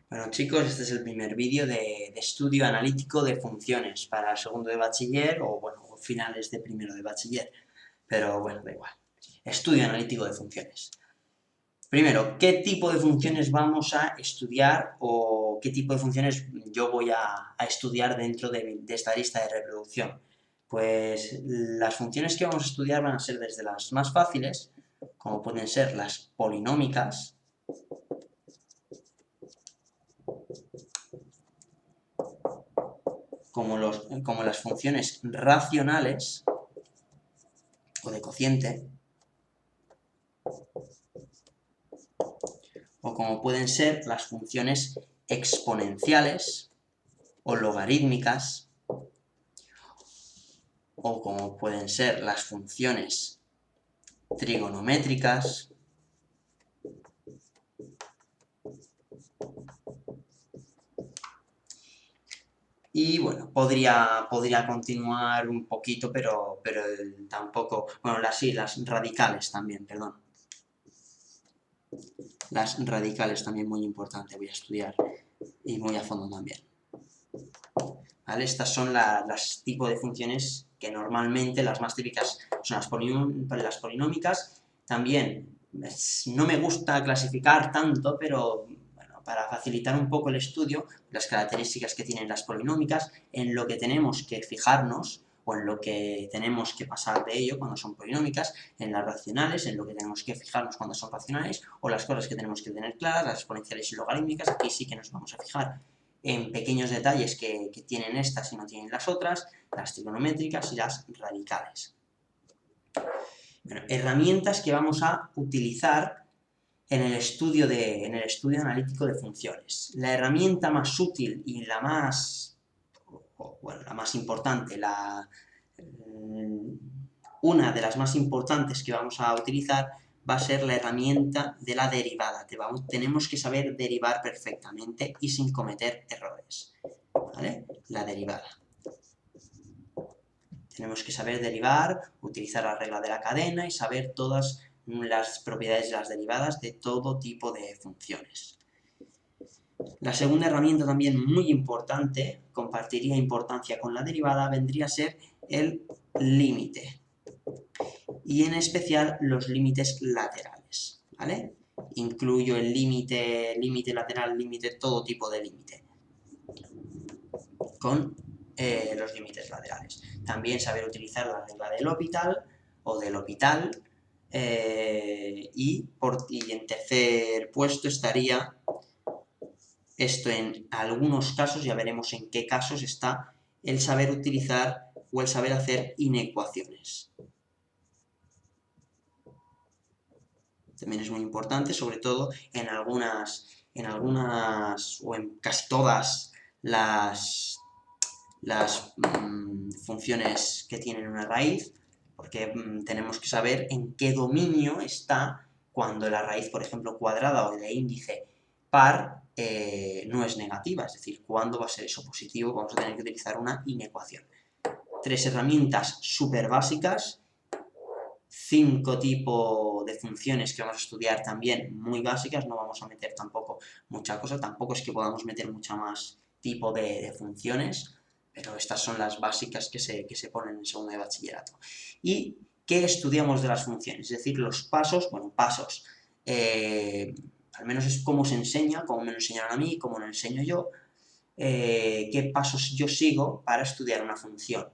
Bueno chicos, este es el primer vídeo de estudio analítico de funciones para segundo de bachiller o bueno, finales de primero de bachiller, pero bueno, da igual. Estudio analítico de funciones. Primero, ¿qué tipo de funciones vamos a estudiar o qué tipo de funciones yo voy a estudiar dentro de esta lista de reproducción? Pues las funciones que vamos a estudiar van a ser desde las más fáciles, como pueden ser las polinómicas, como las funciones racionales o de cociente, o como pueden ser las funciones exponenciales o logarítmicas, o como pueden ser las funciones trigonométricas, y bueno, podría continuar un poquito, pero tampoco, bueno, sí, las radicales también, perdón. Las radicales también muy importante, voy a estudiar, y muy a fondo también. ¿Vale? Estas son las tipos de funciones que normalmente, las más típicas, son las polinómicas. También, no me gusta clasificar tanto, pero bueno, para facilitar un poco el estudio, las características que tienen las polinómicas, en lo que tenemos que fijarnos, o en lo que tenemos que pasar de ello cuando son polinómicas, en las racionales, en lo que tenemos que fijarnos cuando son racionales, o las cosas que tenemos que tener claras, las exponenciales y logarítmicas, aquí sí que nos vamos a fijar en pequeños detalles que tienen estas y no tienen las otras, las trigonométricas y las radicales. Bueno, herramientas que vamos a utilizar en el estudio analítico de funciones. La herramienta más útil y la más, bueno, la más importante, una de las más importantes que vamos a utilizar va a ser la herramienta de la derivada. Tenemos que saber derivar perfectamente y sin cometer errores. ¿Vale? La derivada. Tenemos que saber derivar, utilizar la regla de la cadena y saber todas las propiedades de las derivadas de todo tipo de funciones. La segunda herramienta también muy importante, compartiría importancia con la derivada, vendría a ser el límite. Y en especial los límites laterales, ¿vale? Incluyo el límite lateral, todo tipo de límite. Con los límites laterales. También saber utilizar la regla del L'Hopital o del L'Hopital, y en tercer puesto estaría esto en algunos casos, ya veremos en qué casos está el saber utilizar o el saber hacer inecuaciones. También es muy importante, sobre todo en algunas o en casi todas las funciones que tienen una raíz, porque tenemos que saber en qué dominio está cuando la raíz, por ejemplo, cuadrada o de índice par no es negativa, es decir, cuándo va a ser eso positivo, vamos a tener que utilizar una inecuación. 3 herramientas súper básicas, 5 tipos de funciones que vamos a estudiar también muy básicas, no vamos a meter tampoco mucha cosa, tampoco es que podamos meter mucha más tipo de funciones, pero estas son las básicas que se ponen en segundo de bachillerato. ¿Y qué estudiamos de las funciones? Es decir, los pasos, bueno, pasos, al menos es cómo se enseña, cómo me lo enseñaron a mí, cómo lo enseño yo, qué pasos yo sigo para estudiar una función.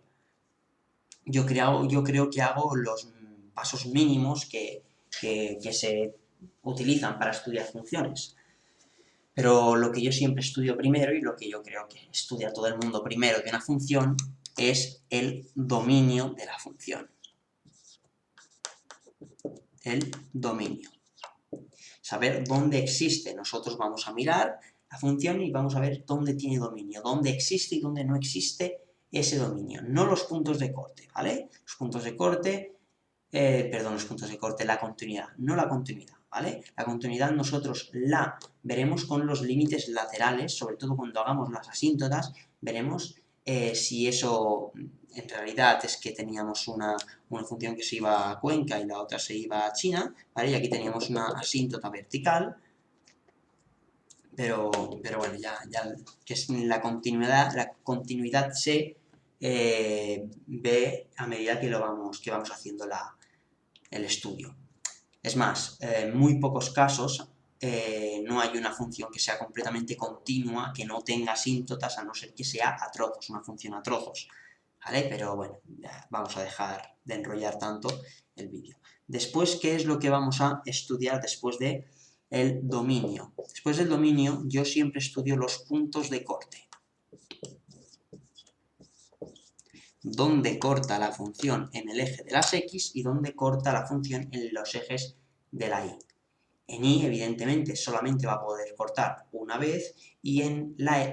Yo creo que hago los pasos mínimos que se utilizan para estudiar funciones. Pero lo que yo siempre estudio primero, y lo que yo creo que estudia todo el mundo primero de una función, es el dominio de la función. El dominio. Saber dónde existe. Nosotros vamos a mirar la función y vamos a ver dónde tiene dominio, dónde existe y dónde no existe ese dominio. No los puntos de corte, ¿vale? Los puntos de corte, la continuidad, no la continuidad, ¿vale? La continuidad nosotros la veremos con los límites laterales, sobre todo cuando hagamos las asíntotas, veremos si eso en realidad es que teníamos una función que se iba a Cuenca y la otra se iba a China, ¿vale? Y aquí teníamos una asíntota vertical, bueno, ya que es la continuidad se ve a medida que vamos haciendo el estudio. Es más, en muy pocos casos no hay una función que sea completamente continua, que no tenga asíntotas, a no ser que sea a trozos, una función a trozos, ¿vale? Pero bueno, ya vamos a dejar de enrollar tanto el vídeo. Después, ¿qué es lo que vamos a estudiar después de el dominio? Después del dominio, yo siempre estudio los puntos de corte. Dónde corta la función en el eje de las X y dónde corta la función en los ejes de la Y. En Y, evidentemente, solamente va a poder cortar una vez y en la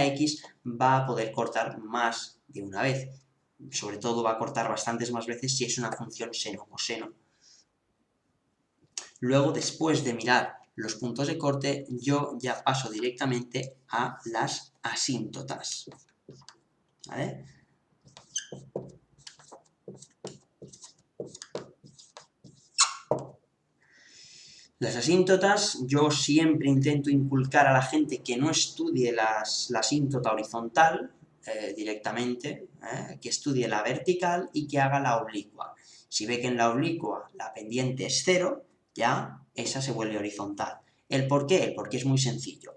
X va a poder cortar más de una vez. Sobre todo va a cortar bastantes más veces si es una función seno-coseno. Luego, después de mirar los puntos de corte, yo ya paso directamente a las asíntotas. ¿Vale? Las asíntotas, yo siempre intento inculcar a la gente que no estudie la asíntota horizontal directamente, que estudie la vertical y que haga la oblicua. Si ve que en la oblicua la pendiente es 0, ya esa se vuelve horizontal. ¿El por qué? El por qué es muy sencillo.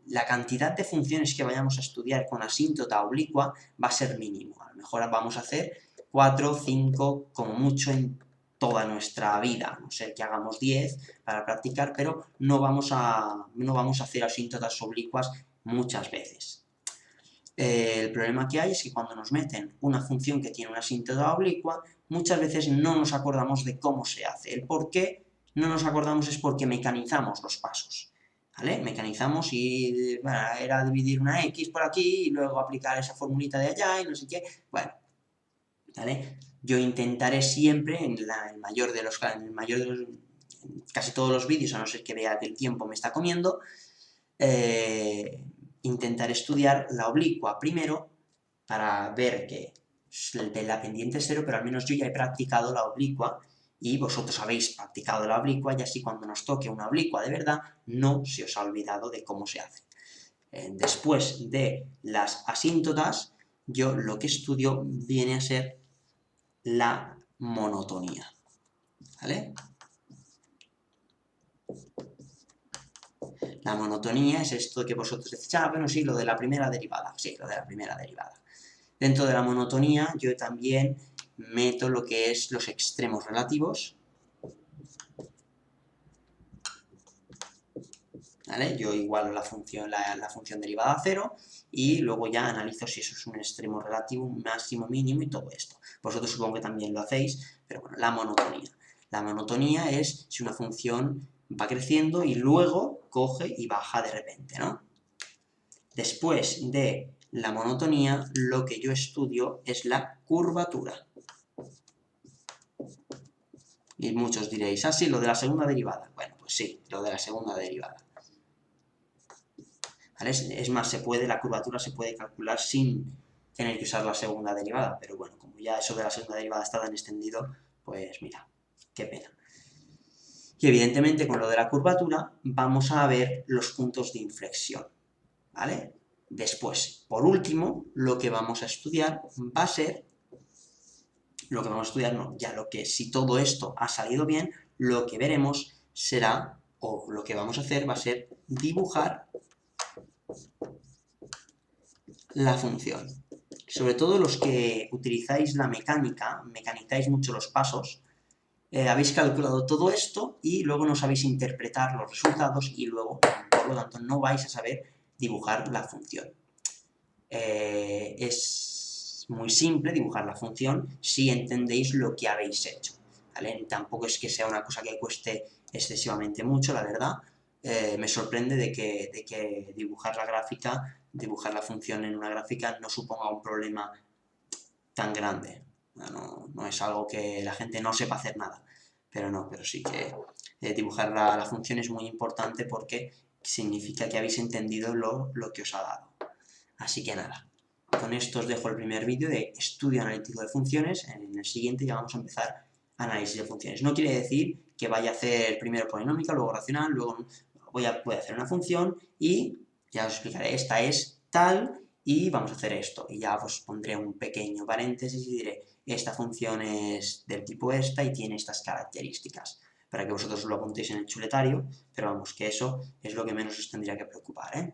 La cantidad de funciones que vayamos a estudiar con asíntota oblicua va a ser mínimo. A lo mejor vamos a hacer 4 o 5 como mucho en toda nuestra vida, a no ser que hagamos 10 para practicar, pero no vamos a hacer asíntotas oblicuas muchas veces. El problema que hay es que cuando nos meten una función que tiene una asíntota oblicua, muchas veces no nos acordamos de cómo se hace. El por qué no nos acordamos es porque mecanizamos los pasos. ¿Vale? Mecanizamos y bueno, era dividir una X por aquí y luego aplicar esa formulita de allá y no sé qué. Bueno, ¿vale? Yo intentaré siempre, en casi todos los vídeos, a no ser que vea que el tiempo me está comiendo, intentar estudiar la oblicua primero para ver que de la pendiente es 0, pero al menos yo ya he practicado la oblicua y vosotros habéis practicado la oblicua y así cuando nos toque una oblicua de verdad no se os ha olvidado de cómo se hace. Después de las asíntotas, yo lo que estudio viene a ser la monotonía, ¿vale? La monotonía es esto que vosotros decís, bueno, sí, lo de la primera derivada, sí, lo de la primera derivada. Dentro de la monotonía yo también meto lo que es los extremos relativos, ¿vale? Yo igualo la función derivada a 0 y luego ya analizo si eso es un extremo relativo, un máximo, mínimo y todo esto. Vosotros supongo que también lo hacéis, pero bueno, la monotonía. La monotonía es si una función va creciendo y luego coge y baja de repente, ¿no? Después de la monotonía, lo que yo estudio es la curvatura. Y muchos diréis, sí, lo de la segunda derivada. Bueno, pues sí, lo de la segunda derivada. ¿Vale? Es más, la curvatura se puede calcular sin tener que usar la segunda derivada, pero bueno, como ya eso de la segunda derivada está tan extendido, pues mira, qué pena. Y evidentemente con lo de la curvatura vamos a ver los puntos de inflexión, ¿vale? Después, por último, lo que vamos a estudiar va a ser, si todo esto ha salido bien, lo que veremos será, o lo que vamos a hacer va a ser dibujar la función. Sobre todo los que utilizáis la mecánica, mecanizáis mucho los pasos, habéis calculado todo esto y luego no sabéis interpretar los resultados y luego, por lo tanto, no vais a saber dibujar la función. Es muy simple dibujar la función si entendéis lo que habéis hecho, ¿vale? Tampoco es que sea una cosa que cueste excesivamente mucho, la verdad. Me sorprende de que dibujar la función en una gráfica no suponga un problema tan grande. No es algo que la gente no sepa hacer nada, pero sí que dibujar la función es muy importante porque significa que habéis entendido lo que os ha dado. Así que nada, con esto os dejo el primer vídeo de estudio analítico de funciones. En el siguiente ya vamos a empezar análisis de funciones. No quiere decir que vaya a hacer primero polinómica, luego racional, luego voy a hacer una función y ya os explicaré, esta es tal y vamos a hacer esto. Y ya os pondré un pequeño paréntesis y diré, esta función es del tipo esta y tiene estas características, para que vosotros lo apuntéis en el chuletario, pero vamos, que eso es lo que menos os tendría que preocupar, ¿eh?